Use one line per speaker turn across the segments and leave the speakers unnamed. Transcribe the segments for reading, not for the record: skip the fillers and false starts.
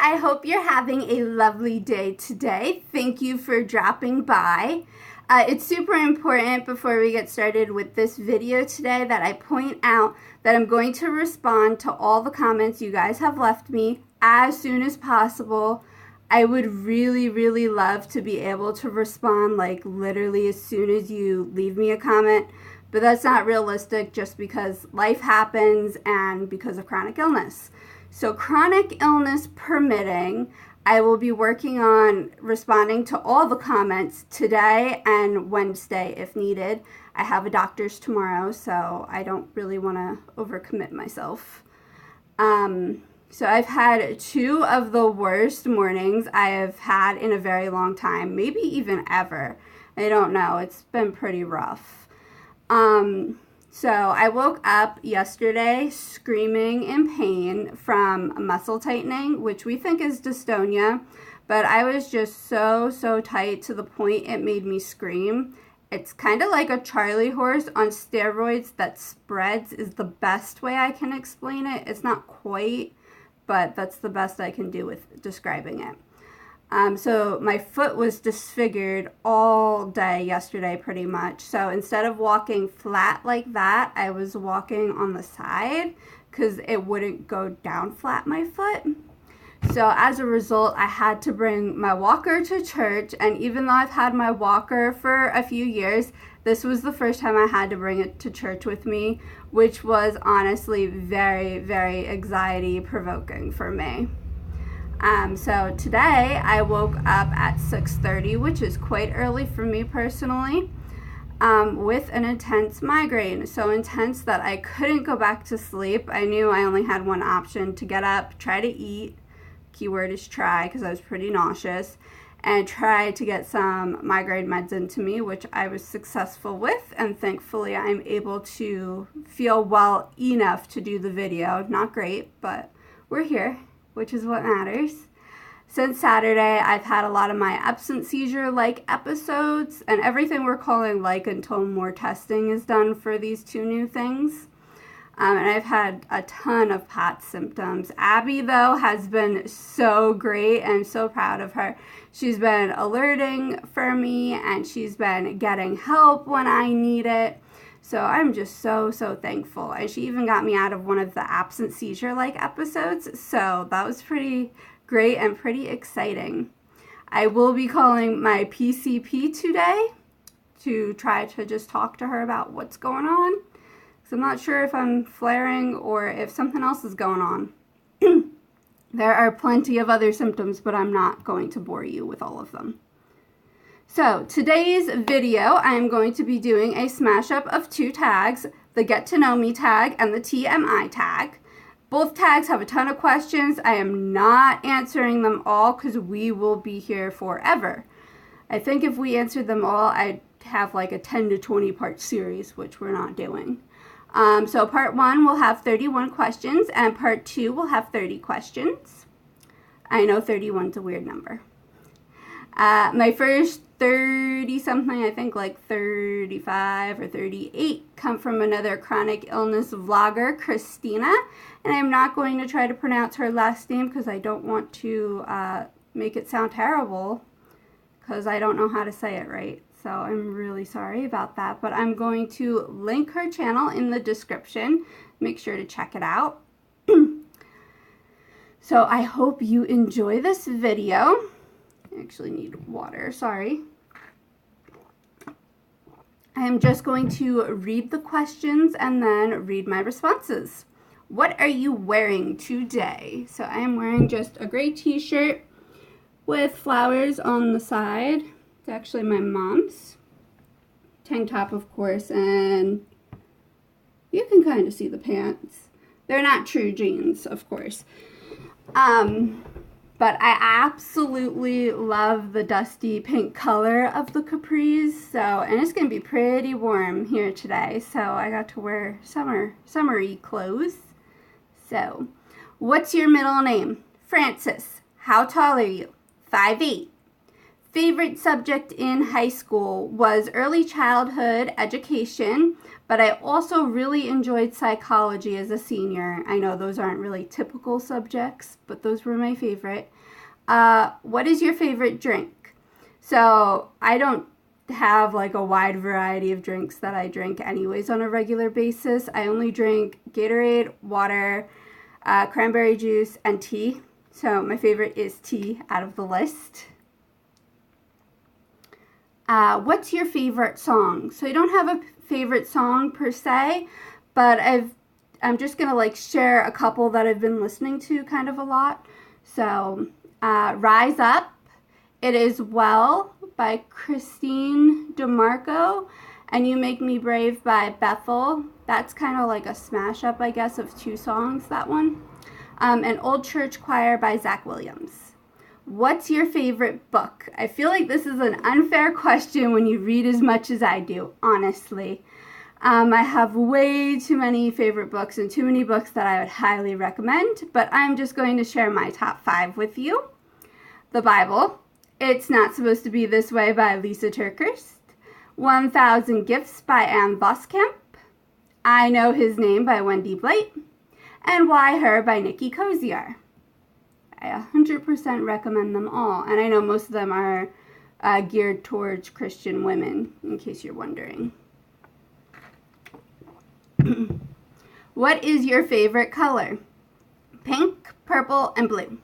I hope you're having a lovely day today. Thank you for dropping by. It's super important before we get started with this video today that I point out that I'm going to respond to all the comments you guys have left me as soon as possible. I would really love to be able to respond like literally as soon as you leave me a comment, but that's not realistic just because life happens and because of chronic illness. So chronic illness permitting, I will be working on responding to all the comments today and Wednesday if needed. I have a doctor's tomorrow, so I don't really want to overcommit myself. So I've had two of the worst mornings I have had in a very long time, maybe even ever. I don't know. It's been pretty rough. So I woke up yesterday screaming in pain from muscle tightening, which we think is dystonia, but I was just so tight to the point it made me scream. It's kind of like a Charlie horse on steroids that spreads is the best way I can explain it. It's not quite, but that's the best I can do with describing it. So my foot was disfigured all day yesterday pretty much. So instead of walking flat like that, I was walking on the side because it wouldn't go down flat, my foot. So as a result, I had to bring my walker to church. And even though I've had my walker for a few years, this was the first time I had to bring it to church with me, which was honestly very anxiety provoking for me. So today I woke up at 6:30, which is quite early for me personally, with an intense migraine. So intense that I couldn't go back to sleep. I knew I only had one option: to get up, try to eat, keyword is try, because I was pretty nauseous, and try to get some migraine meds into me, which I was successful with, and thankfully I'm able to feel well enough to do the video. Not great, but we're here, which is what matters. Since Saturday, I've had a lot of my absent seizure-like episodes, and everything we're calling like until more testing is done for these two new things. And I've had a ton of POTS symptoms. Abby, though, has been so great. I'm so proud of her. She's been alerting for me, and she's been getting help when I need it. So I'm just so thankful. And she even got me out of one of the absent seizure-like episodes. So that was pretty great and pretty exciting. I will be calling my PCP today to try to just talk to her about what's going on. So I'm not sure if I'm flaring or if something else is going on. There are plenty of other symptoms, but I'm not going to bore you with all of them. So today's video, I'm going to be doing a smash up of two tags, the Get to Know Me tag and the TMI tag. Both tags have a ton of questions. I am not answering them all because we will be here forever. I think if we answered them all, I'd have like a 10 to 20 part series, which we're not doing. So part 1 will have 31 questions and part 2 will have 30 questions. I know 31's a weird number. My first 30 something, I think like 35 or 38, come from another chronic illness vlogger, Christina, and I'm not going to try to pronounce her last name because I don't want to make it sound terrible because I don't know how to say it right. So I'm really sorry about that, but I'm going to link her channel in the description. Make sure to check it out. So I hope you enjoy this video. I actually need water, sorry. I am just going to read the questions and then read my responses. What are you wearing today? So I am wearing just a gray t-shirt with flowers on the side. It's actually my mom's. Tank top, of course, and you can kind of see the pants. They're not true jeans, of course. But I absolutely love the dusty pink color of the capris. So, and it's going to be pretty warm here today. So I got to wear summery clothes. So, what's your middle name? Francis. How tall are you? 5'8". Favorite subject in high school was early childhood education, but I also really enjoyed psychology as a senior. I know those aren't really typical subjects, but those were my favorite. What is your favorite drink? So I don't have like a wide variety of drinks that I drink anyways on a regular basis. I only drink Gatorade, water, cranberry juice, and tea. So my favorite is tea out of the list. What's your favorite song? So I don't have a favorite song per se, but I'm just gonna like share a couple that I've been listening to kind of a lot. So Rise Up, It Is Well by Christine DeMarco, and You Make Me Brave by Belle. That's kind of like a smash up, I guess, of two songs, that one. And Old Church Choir by Zach Williams. What's your favorite book? I feel like this is an unfair question when you read as much as I do, honestly. I have way too many favorite books and too many books that I would highly recommend, but I'm just going to share my top 5 with you. The Bible, It's Not Supposed to Be This Way by Lisa TerKeurst, 1,000 Gifts by Anne Voskamp, I Know His Name by Wendy Blight, and Why Her by Nikki Koziar. I 100% recommend them all, and I know most of them are geared towards Christian women, in case you're wondering. What is your favorite color? Pink, purple, and blue.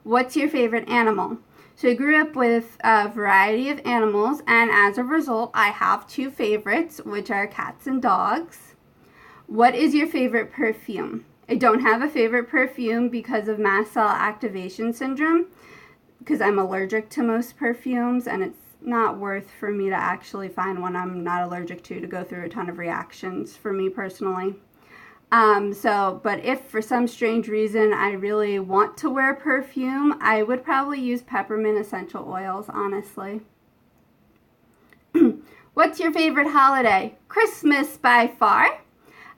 What's your favorite animal? So I grew up with a variety of animals, and as a result, I have 2 favorites, which are cats and dogs. What is your favorite perfume? I don't have a favorite perfume because of mast cell activation syndrome, because I'm allergic to most perfumes, and it's not worth for me to actually find one I'm not allergic to go through a ton of reactions for me personally. But if for some strange reason I really want to wear perfume, I would probably use peppermint essential oils, honestly. What's your favorite holiday? Christmas by far.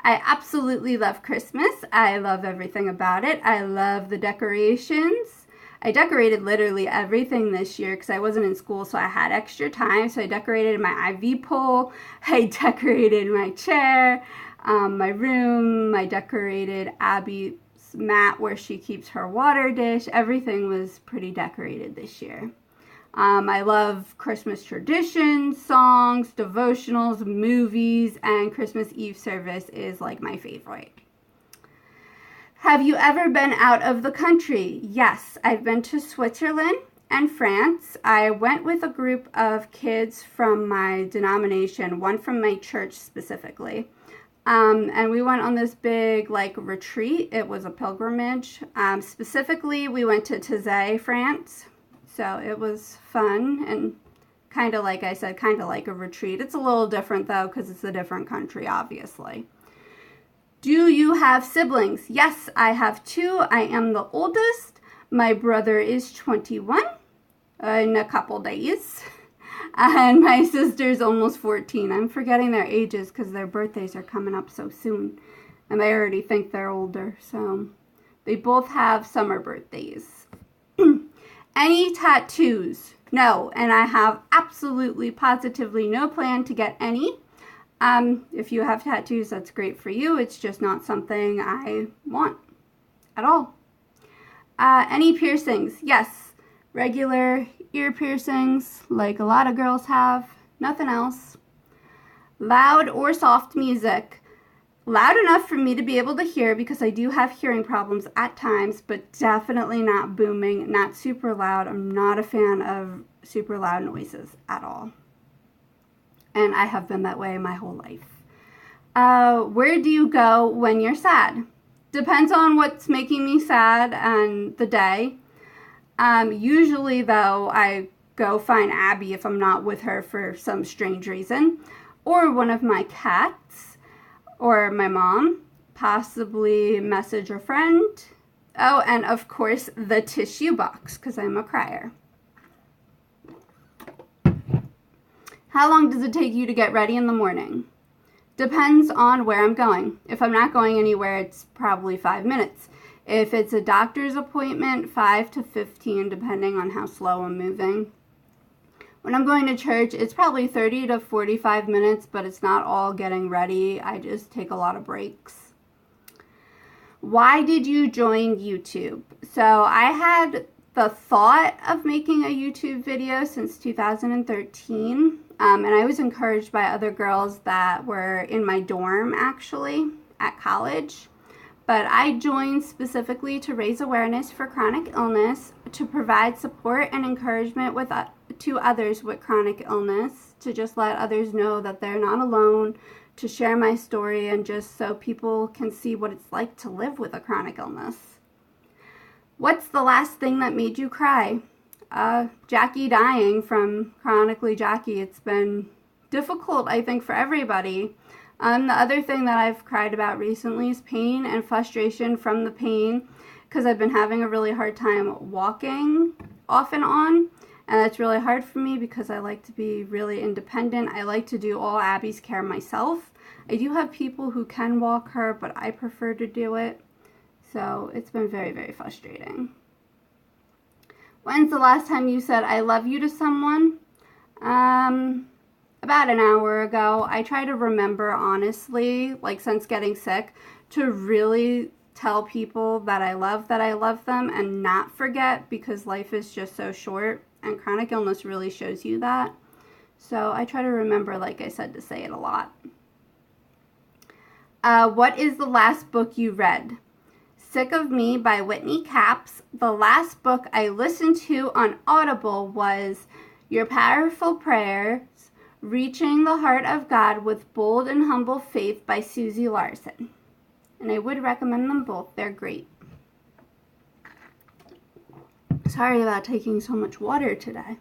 I absolutely love Christmas. I love everything about it. I love the decorations. I decorated literally everything this year because I wasn't in school, so I had extra time. So I decorated my IV pole. I decorated my chair, my room. I decorated Abby's mat where she keeps her water dish. Everything was pretty decorated this year. I love Christmas traditions, songs, devotionals, movies, and Christmas Eve service is like my favorite. Have you ever been out of the country? Yes, I've been to Switzerland and France. I went with a group of kids from my denomination, one from my church specifically. And we went on this big retreat. It was a pilgrimage. Specifically, we went to Taizé, France. So it was fun and kind of like I said, kind of like a retreat. It's a little different though because it's a different country, obviously. Do you have siblings? Yes, I have 2. I am the oldest. My brother is 21 in a couple days. And my sister's almost 14. I'm forgetting their ages because their birthdays are coming up so soon. And I already think they're older. So they both have summer birthdays. Any tattoos? No, and I have absolutely, positively no plan to get any. If you have tattoos, that's great for you. It's just not something I want at all. Any piercings? Yes, regular ear piercings, like a lot of girls have. Nothing else. Loud or soft music? Loud enough for me to be able to hear because I do have hearing problems at times, but definitely not booming, not super loud. I'm not a fan of super loud noises at all. And I have been that way my whole life. Where do you go when you're sad? Depends on what's making me sad and the day. Usually, though, I go find Abby if I'm not with her for some strange reason, or one of my cats. Or my mom, possibly message a friend. Oh, and of course, the tissue box, because I'm a crier. How long does it take you to get ready in the morning? Depends on where I'm going. If I'm not going anywhere, it's probably 5 minutes. If it's a doctor's appointment, 5 to 15, depending on how slow I'm moving. When I'm going to church, it's probably 30 to 45 minutes, but it's not all getting ready. I just take a lot of breaks. Why did you join YouTube? So I had the thought of making a YouTube video since 2013, and I was encouraged by other girls that were in my dorm, actually, at college. But I joined specifically to raise awareness for chronic illness, to provide support and encouragement to others with chronic illness, to just let others know that they're not alone, to share my story, and just so people can see what it's like to live with a chronic illness. What's the last thing that made you cry? Jaquie dying from Chronically Jaquie. It's been difficult, I think, for everybody. The other thing that I've cried about recently is pain and frustration from the pain, because I've been having a really hard time walking off and on, and that's really hard for me because I like to be really independent. I like to do all Abby's care myself. I do have people who can walk her, but I prefer to do it, so it's been very, very frustrating. When's the last time you said I love you to someone? About an hour ago. I try to remember, honestly, like since getting sick, to really tell people that I love them and not forget, because life is just so short and chronic illness really shows you that. So I try to remember, like I said, to say it a lot. What is the last book you read? Sick of Me by Whitney Capps. The last book I listened to on Audible was Your Powerful Prayers, Reaching the Heart of God with Bold and Humble Faith by Susie Larson. And I would recommend them both. They're great. Sorry about taking so much water today.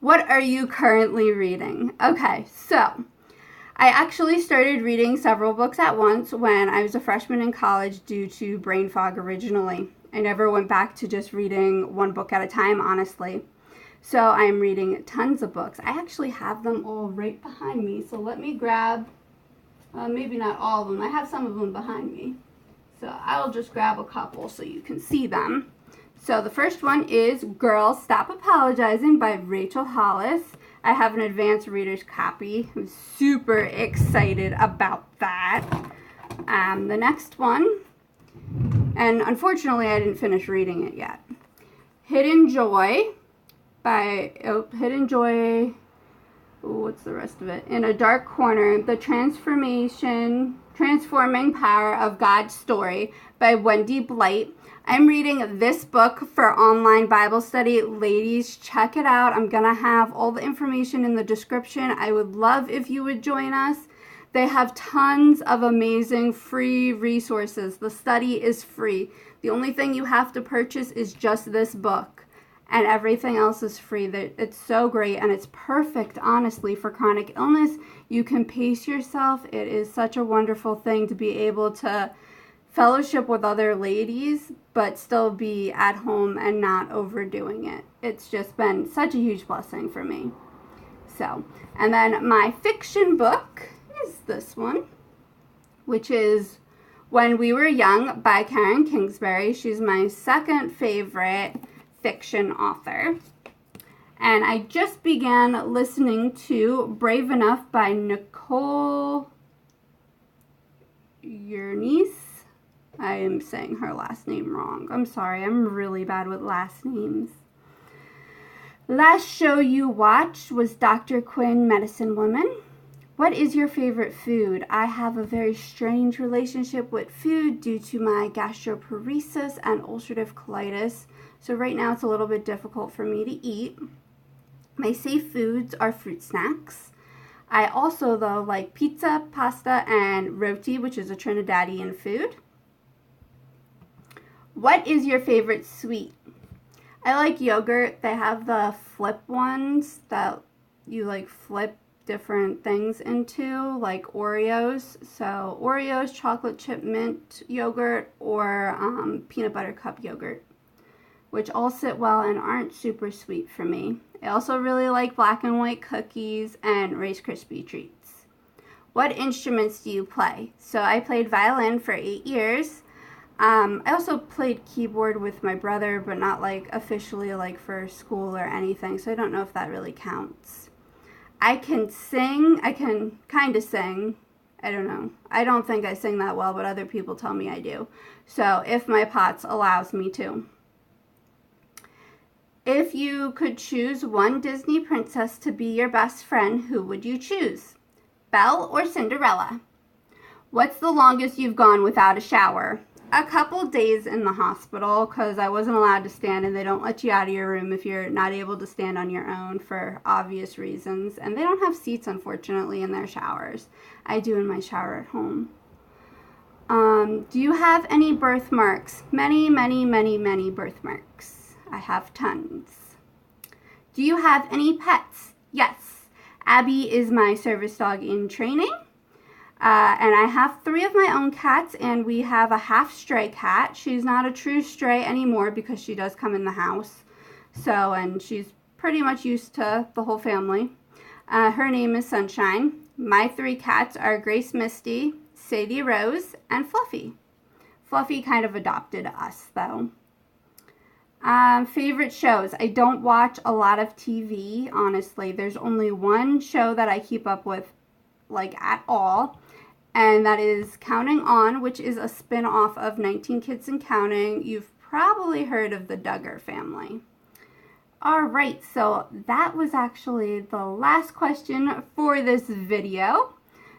What are you currently reading? Okay, so I actually started reading several books at once when I was a freshman in college due to brain fog originally. I never went back to just reading one book at a time, honestly. So I'm reading tons of books. I actually have them all right behind me. So let me grab, maybe not all of them. I have some of them behind me. So I'll just grab a couple so you can see them. So the first one is Girls, Stop Apologizing by Rachel Hollis. I have an advanced reader's copy. I'm super excited about that. The next one, and unfortunately I didn't finish reading it yet. Hidden Joy. What's the rest of it? In a Dark Corner, The Transforming Power of God's Story by Wendy Blight. I'm reading this book for online Bible study. Ladies, check it out. I'm going to have all the information in the description. I would love if you would join us. They have tons of amazing free resources. The study is free. The only thing you have to purchase is just this book, and everything else is free. It's so great, and it's perfect, honestly, for chronic illness. You can pace yourself. It is such a wonderful thing to be able to fellowship with other ladies, but still be at home and not overdoing it. It's just been such a huge blessing for me. So, and then my fiction book is this one, which is When We Were Young by Karen Kingsbury. She's my second favorite fiction author. And I just began listening to Brave Enough by Nicole Yernice. I am saying her last name wrong. I'm sorry, I'm really bad with last names. Last show you watched was Dr. Quinn, Medicine Woman. What is your favorite food? I have a very strange relationship with food due to my gastroparesis and ulcerative colitis. So right now it's a little bit difficult for me to eat. My safe foods are fruit snacks. I also, though, like pizza, pasta, and roti, which is a Trinidadian food. What is your favorite sweet? I like yogurt. They have the flip ones that you like flip different things into, like Oreos. So Oreos, chocolate chip mint yogurt, or peanut butter cup yogurt, which all sit well and aren't super sweet for me. I also really like black and white cookies and Rice Krispie treats. What instruments do you play? So I played violin for 8 years. I also played keyboard with my brother, but not like officially like for school or anything, so I don't know if that really counts. I can sing. I can kind of sing. I don't know. I don't think I sing that well, but other people tell me I do. So if my POTS allows me to. If you could choose one Disney princess to be your best friend, who would you choose? Belle or Cinderella? What's the longest you've gone without a shower? A couple days in the hospital because I wasn't allowed to stand, and they don't let you out of your room if you're not able to stand on your own for obvious reasons. And they don't have seats, unfortunately, in their showers. I do in my shower at home. Do you have any birthmarks? Many, many, many, many birthmarks. I have tons. Do you have any pets? Yes. Abby is my service dog in training. And I have 3 of my own cats, and we have a half stray cat. She's not a true stray anymore because she does come in the house. So, and she's pretty much used to the whole family. Her name is Sunshine. My 3 cats are Grace Misty, Sadie Rose, and Fluffy. Fluffy kind of adopted us, though. Favorite shows. I don't watch a lot of TV, honestly. There's only one show that I keep up with, like, at all. And that is Counting On, which is a spin-off of 19 Kids and Counting. You've probably heard of the Duggar family. All right, so that was actually the last question for this video.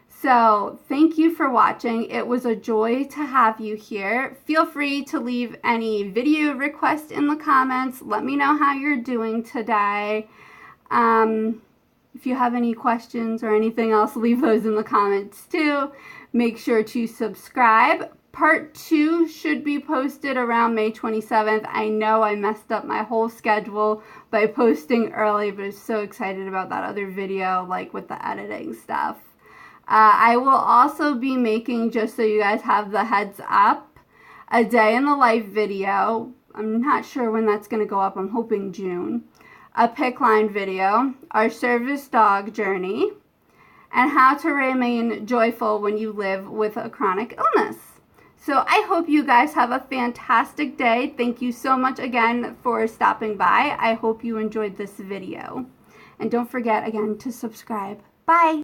So thank you for watching. It was a joy to have you here. Feel free to leave any video requests in the comments. Let me know how you're doing today. If you have any questions or anything else, leave those in the comments too. Make sure to subscribe. Part 2 should be posted around May 27th. I know I messed up my whole schedule by posting early, but I'm so excited about that other video, like with the editing stuff. I will also be making, just so you guys have the heads up, a day in the life video. I'm not sure when that's going to go up. I'm hoping June. A pick line video, our service dog journey, and how to remain joyful when you live with a chronic illness. So I hope you guys have a fantastic day. Thank you so much again for stopping by. I hope you enjoyed this video. And don't forget again to subscribe. Bye!